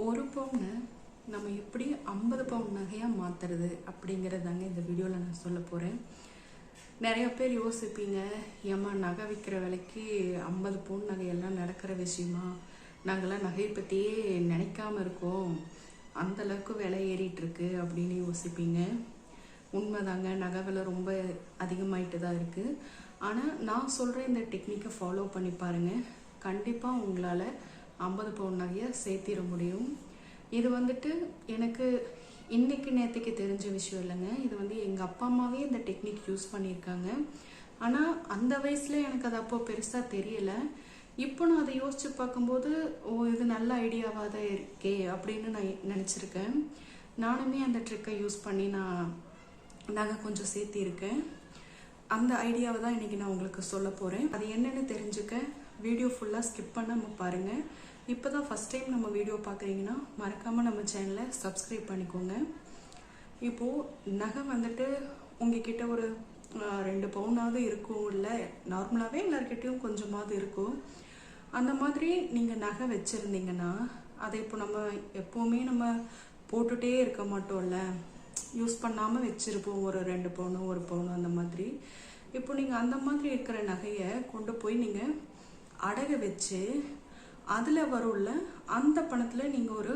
ஒரு பவுனை நம்ம எப்படி 50 பவுன் நகையாக மாற்றுறது அப்படிங்கிறதாங்க இந்த வீடியோவில் நான் சொல்ல போகிறேன். நிறைய பேர் யோசிப்பீங்க, ஏம்மா நகை விற்கிற விலைக்கு 50 பவுன் நகையெல்லாம் நடக்கிற விஷயமா, நாங்கள்லாம் நகையை பற்றியே நினைக்காம இருக்கோம், அந்தளவுக்கு விலை ஏறிட்டுருக்கு அப்படின்னு யோசிப்பீங்க. உண்மைதாங்க, நகை விலை ரொம்ப அதிகமாயிட்டு தான் இருக்குது. ஆனால் நான் சொல்கிற இந்த டெக்னிக்கை ஃபாலோ பண்ணி பாருங்கள், கண்டிப்பாக உங்களால் 50 பவுன் நகையை சேர்த்திட முடியும். இது எனக்கு இன்னைக்கு நேற்றுக்கு தெரிஞ்ச விஷயம் இல்லைங்க. இது எங்கள் அப்பா அம்மாவே இந்த டெக்னிக் யூஸ் பண்ணியிருக்காங்க. ஆனால் அந்த வயசில் எனக்கு அது அப்போ பெருசாக தெரியலை. இப்போ நான் அதை யோசித்து பார்க்கும்போது, இது நல்ல ஐடியாவாக தான் இருக்கே அப்படின்னு நான் நினச்சிருக்கேன். நானுமே அந்த ட்ரிக்கை யூஸ் பண்ணி நாங்கள் கொஞ்சம் சேர்த்திருக்கேன். அந்த ஐடியாவை தான் இன்றைக்கி நான் உங்களுக்கு சொல்ல போகிறேன். அது என்னென்னு தெரிஞ்சுக்க வீடியோ ஃபுல்லாக ஸ்கிப் பண்ணாமல் பாருங்கள். இப்போ தான் ஃபஸ்ட் டைம் நம்ம வீடியோ பார்க்குறீங்கன்னா மறக்காமல் நம்ம சேனலை சப்ஸ்கிரைப் பண்ணிக்கோங்க. இப்போது நகை உங்ககிட்ட ஒரு 2 பவுனாவது இருக்கும், இல்லை நார்மலாகவே எல்லாருக்கிட்டையும் கொஞ்சமாவது இருக்கும். அந்த மாதிரி நீங்கள் நகை வச்சுருந்தீங்கன்னா அதை இப்போ நம்ம எப்போவுமே நம்ம போட்டுகிட்டே இருக்க மாட்டோம்ல, யூஸ் பண்ணாமல் வச்சுருப்போம். ஒரு 2 பவுனு 1 பவுனு அந்த மாதிரி. இப்போ நீங்கள் அந்த மாதிரி இருக்கிற நகையை கொண்டு போய் நீங்கள் அடகு வச்சு அதில் வரும்ல அந்த பணத்தில் நீங்கள் ஒரு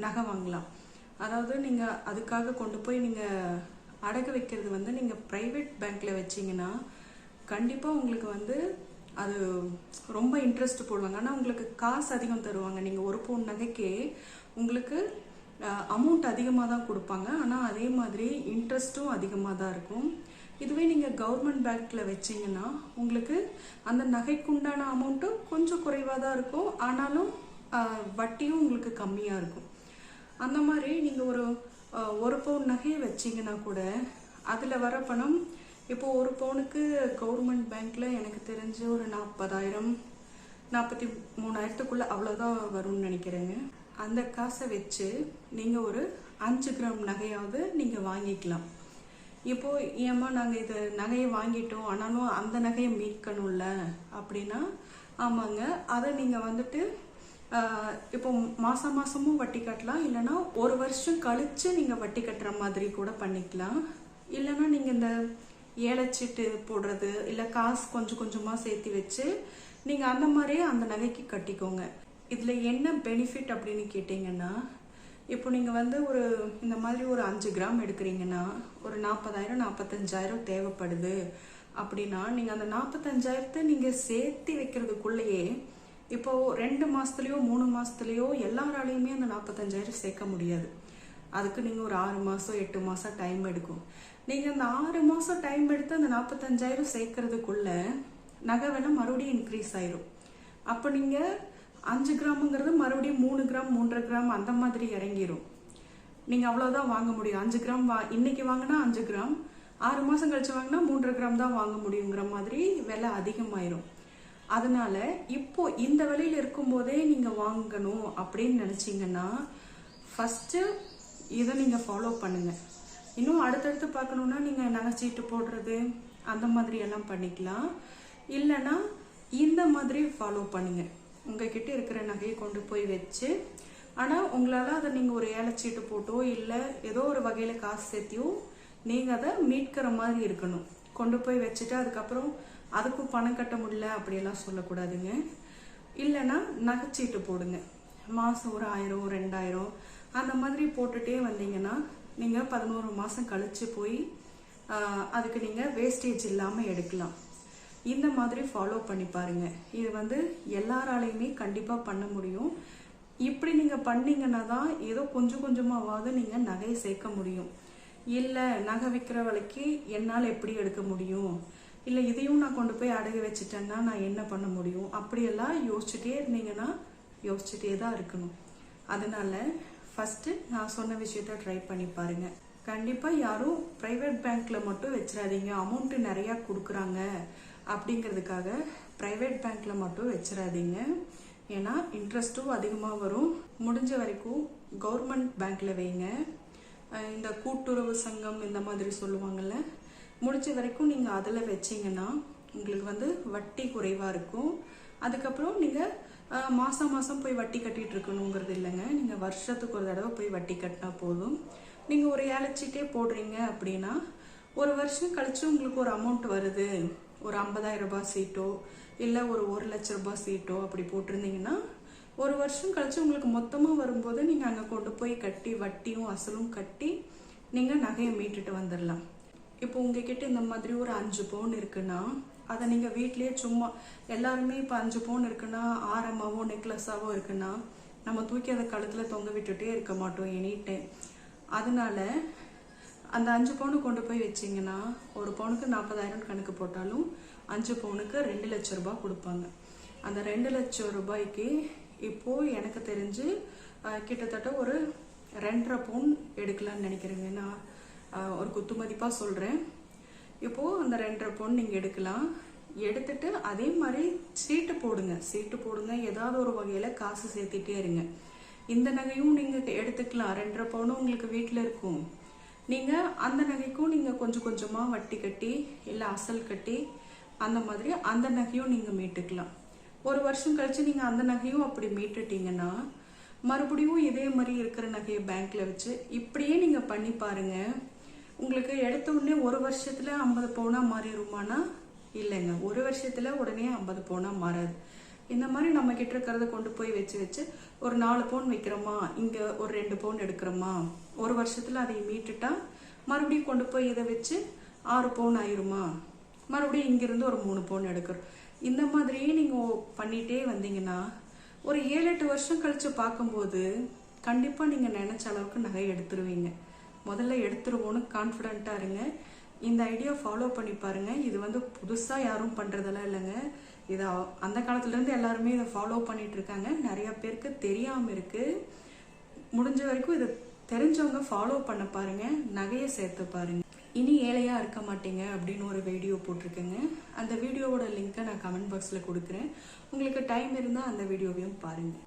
நகை வாங்கலாம். அதாவது நீங்கள் அதுக்காக கொண்டு போய் நீங்கள் அடகு வைக்கிறது நீங்கள் ப்ரைவேட் பேங்க்கில் வச்சிங்கன்னா கண்டிப்பாக உங்களுக்கு அது ரொம்ப இன்ட்ரெஸ்ட் போடுவாங்க. ஆனால் உங்களுக்கு காசு அதிகம் தருவாங்க. நீங்கள் 1 பவுன் நகைக்கே உங்களுக்கு அமௌண்ட் அதிகமாக தான் கொடுப்பாங்க. ஆனால் அதே மாதிரி இன்ட்ரெஸ்ட்டும் அதிகமாக தான் இருக்கும். இதுவே நீங்கள் கவர்மெண்ட் பேங்க்கில் வச்சிங்கன்னா உங்களுக்கு அந்த நகைக்குண்டான அமௌண்ட்டும் கொஞ்சம் குறைவாக தான் இருக்கும், ஆனாலும் வட்டியும் உங்களுக்கு கம்மியாக இருக்கும். அந்த மாதிரி நீங்கள் ஒரு பவுன் நகையை வச்சிங்கன்னா கூட அதில் வர பணம் இப்போது 1 பவுனுக்கு கவர்மெண்ட் பேங்க்கில் எனக்கு தெரிஞ்சு ஒரு 40,000 43,000க்குள்ளே அவ்வளோதான் வரும்னு நினைக்கிறேங்க. அந்த காசை வச்சு நீங்கள் ஒரு 5 கிராம் நகையாவது நீங்கள் வாங்கிக்கலாம். இப்போது ஏம்மா நாங்கள் இது நகையை வாங்கிட்டோம், ஆனாலும் அந்த நகையை மீட்கணும்ல அப்படின்னா, ஆமாங்க, அதை நீங்கள் இப்போ மாதமும் வட்டி கட்டலாம், இல்லைன்னா 1 வருஷம் கழித்து நீங்கள் வட்டி கட்டுற மாதிரி கூட பண்ணிக்கலாம். இல்லைன்னா நீங்கள் இந்த ஏலச்சீட்டு போடுறது, இல்லை காசு கொஞ்சம் கொஞ்சமாக சேர்த்து வச்சு நீங்கள் அந்த மாதிரியே அந்த நகைக்கு கட்டிக்கோங்க. இதில் என்ன பெனிஃபிட் அப்படின்னு கேட்டிங்கன்னா, இப்போ நீங்கள் ஒரு இந்த மாதிரி ஒரு 5 கிராம் எடுக்கிறீங்கன்னா ஒரு 40,000 45,000 தேவைப்படுது அப்படின்னா, நீங்கள் அந்த 45,000 நீங்கள் சேர்த்து வைக்கிறதுக்குள்ளேயே இப்போது 2 மாதத்துலேயோ 3 மாதத்துலேயோ எல்லாராலையுமே அந்த 45,000 சேர்க்க முடியாது. அதுக்கு நீங்கள் ஒரு 6 மாதம் 8 மாதம் டைம் எடுக்கும். நீங்கள் அந்த 6 மாதம் டைம் எடுத்து அந்த 45,000 சேர்க்கறதுக்குள்ள நகை விலை மறுபடியும் இன்க்ரீஸ் ஆயிரும். அப்போ நீங்கள் 5 கிராமுங்கிறது மறுபடியும் 3 கிராம் 3.5 கிராம் அந்த மாதிரி இறங்கிரும். நீங்கள் அவ்வளோதான் வாங்க முடியும். 5 கிராம் இன்னைக்கு வாங்கினா 5 கிராம், 6 மாதம் கழிச்சு வாங்கினா 3.5 கிராம் தான் வாங்க முடியுங்கிற மாதிரி விலை அதிகமாயிரும். அதனால இப்போ இந்த விலையில் இருக்கும்போதே நீங்கள் வாங்கணும் அப்படின்னு நினச்சிங்கன்னா ஃபஸ்ட்டு இதை நீங்கள் ஃபாலோ பண்ணுங்கள். இன்னும் அடுத்தடுத்து பார்க்கணுன்னா நீங்கள் நகைச்சீட்டு போடுறது அந்த மாதிரி எல்லாம் பண்ணிக்கலாம். இல்லைன்னா இந்த மாதிரி ஃபாலோ பண்ணுங்கள். உங்ககிட்ட இருக்கிற நகையை கொண்டு போய் வச்சு, ஆனால் உங்களால் அதை நீங்கள் ஒரு ஏலச்சீட்டு போட்டோ இல்லை ஏதோ ஒரு வகையில் காசு சேர்த்தியோ நீங்கள் அதை மீட்கிற மாதிரி இருக்கணும். கொண்டு போய் வச்சுட்டு அதுக்கப்புறம் அதுக்கும் பணம் கட்ட முடியல அப்படியெல்லாம் சொல்லக்கூடாதுங்க. இல்லைன்னா நகைச்சீட்டு போடுங்க. மாதம் ஒரு 1000 2000 அந்த மாதிரி போட்டுகிட்டே வந்தீங்கன்னா நீங்கள் 11 மாதம் கழித்து போய் அதுக்கு நீங்கள் வேஸ்டேஜ் இல்லாமல் எடுக்கலாம். இந்த மாதிரி ஃபாலோ பண்ணி பாருங்க. இது எல்லாராலையுமே கண்டிப்பாக பண்ண முடியும். இப்படி நீங்கள் பண்ணீங்கன்னா தான் ஏதோ கொஞ்சம் கொஞ்சமாவது நீங்கள் நகையை சேர்க்க முடியும். இல்லை நகை விற்கிற விலைக்கு என்னால் எப்படி எடுக்க முடியும், இல்லை இதையும் நான் கொண்டு போய் அடகு வச்சுட்டேன்னா நான் என்ன பண்ண முடியும், அப்படியெல்லாம் யோசிச்சுட்டே இருந்தீங்கன்னா யோசிச்சுட்டே தான் இருக்கணும். அதனால ஃபஸ்ட்டு நான் சொன்ன விஷயத்த ட்ரை பண்ணி பாருங்க. கண்டிப்பாக யாரும் ப்ரைவேட் பேங்க்கில் மட்டும் வச்சிடாதீங்க. அமௌண்ட்டு நிறையா கொடுக்குறாங்க அப்படிங்கிறதுக்காக ப்ரைவேட் பேங்க்கில் மட்டும் வச்சிடாதீங்க. ஏன்னா இன்ட்ரெஸ்ட்டும் அதிகமாக வரும். முடிஞ்ச வரைக்கும் கவர்மெண்ட் பேங்க்கில் வைங்க. இந்த கூட்டுறவு சங்கம் இந்த மாதிரி சொல்லுவாங்கள்ல, முடிஞ்ச வரைக்கும் நீங்கள் அதில் வச்சிங்கன்னா உங்களுக்கு வட்டி குறைவாக இருக்கும். அதுக்கப்புறம் நீங்கள் மாதம் மாதம் போய் வட்டி கட்டிகிட்டு இருக்கணுங்கிறது இல்லைங்க. நீங்கள் வருஷத்துக்கு ஒரு தடவை போய் வட்டி கட்டினா போதும். நீங்கள் ஒரு ஏலச்சீட்டே போடுறீங்க அப்படின்னா ஒரு வருஷம் கழித்து உங்களுக்கு ஒரு அமௌண்ட் வருது, ஒரு 50,000 ரூபாய் சீட்டோ இல்லை ஒரு 1,00,000 ரூபாய் சீட்டோ அப்படி போட்டிருந்தீங்கன்னா ஒரு வருஷம் கழித்து உங்களுக்கு மொத்தமாக வரும்போது நீங்கள் அங்கே கொண்டு போய் கட்டி வட்டியும் அசலும் கட்டி நீங்கள் நகையை மீட்டுட்டு வந்துடலாம். இப்போ உங்ககிட்ட இந்த மாதிரி ஒரு 5 பவுன் இருக்குன்னா அதை நீங்கள் வீட்லேயே சும்மா எல்லாருமே இப்போ 5 பவுன் இருக்குன்னா ஆரமாவோ நெக்லஸாவோ இருக்குன்னா நம்ம தூக்கி அதை கழுத்தில் தொங்க விட்டுட்டே இருக்க மாட்டோம் எனி டைம். அதனால அந்த 5 பவுனு கொண்டு போய் வச்சிங்கன்னா ஒரு பவுனுக்கு 40,000 கணக்கு போட்டாலும் 5 பவுனுக்கு 2 லட்சம் ரூபாய் கொடுப்பாங்க. அந்த 2 லட்சம் ரூபாய்க்கு இப்போது எனக்கு தெரிஞ்சு கிட்டத்தட்ட ஒரு 2.5 பவுன் எடுக்கலான்னு நினைக்கிறேங்க. நான் ஒரு குத்து மதிப்பாக சொல்கிறேன். இப்போது அந்த 2.5 பவுன் நீங்கள் எடுக்கலாம். எடுத்துட்டு அதே மாதிரி சீட்டு போடுங்க. ஏதாவது ஒரு வகையில் காசு சேர்த்துட்டே இருங்க. இந்த நகையும் நீங்கள் எடுத்துக்கலாம். 2.5 பவுனும் உங்களுக்கு வீட்டில் இருக்கும். நீங்கள் அந்த நகைக்கும் நீங்கள் கொஞ்சம் கொஞ்சமாக வட்டி கட்டி இல்லை அசல் கட்டி அந்த மாதிரி அந்த நகையும் நீங்கள் மீட்டுக்கலாம். ஒரு வருஷம் கழித்து நீங்கள் அந்த நகையும் அப்படி மீட்டுட்டீங்கன்னா மறுபடியும் இதே மாதிரி இருக்கிற நகையை பேங்க்கில் வச்சு இப்படியே நீங்கள் பண்ணி பாருங்கள். உங்களுக்கு எடுத்த உடனே ஒரு வருஷத்தில் 50 பவுனாக மாறிடுமானா இல்லைங்க. ஒரு வருஷத்தில் உடனே 50 பவுனாக மாறாது. இந்த மாதிரி நம்ம கிட்ட இருக்கிறத கொண்டு போய் வச்சு ஒரு 4 பவுன் வைக்கிறோமா, இங்கே ஒரு 2 பவுன் எடுக்கிறோமா, ஒரு வருஷத்தில் அதை மீட்டுட்டா மறுபடியும் கொண்டு போய் இதை வச்சு 6 பவுன் ஆயிருமா, மறுபடியும் இங்கிருந்து ஒரு 3 பவுன் எடுக்கிறோம். இந்த மாதிரியே நீங்கள் பண்ணிகிட்டே வந்தீங்கன்னா ஒரு 7-8 வருஷம் கழித்து பார்க்கும்போது கண்டிப்பாக நீங்கள் நினச்ச அளவுக்கு நகை எடுத்துருவீங்க. முதல்ல எடுத்துருவோன்னு கான்ஃபிடென்ட்டாக இருங்க. இந்த ஐடியா ஃபாலோ பண்ணி பாருங்கள். இது புதுசாக யாரும் பண்ணுறதெல்லாம் இல்லைங்க. இதை அந்த காலத்துலேருந்து எல்லாருமே இதை ஃபாலோ பண்ணிட்டு இருக்காங்க. நிறையா பேருக்கு தெரியாமல் இருக்குது. முடிஞ்ச வரைக்கும் இதை தெரிஞ்சவங்க ஃபாலோ பண்ண பாருங்கள். நகையை சேர்த்து பாருங்கள். இனி ஏழையாக இருக்க மாட்டீங்க அப்படின்னு ஒரு வீடியோ போட்டிருக்கேங்க. அந்த வீடியோவோட லிங்க்கை நான் கமெண்ட் பாக்ஸில் கொடுக்குறேன். உங்களுக்கு டைம் இருந்தால் அந்த வீடியோவையும் பாருங்கள்.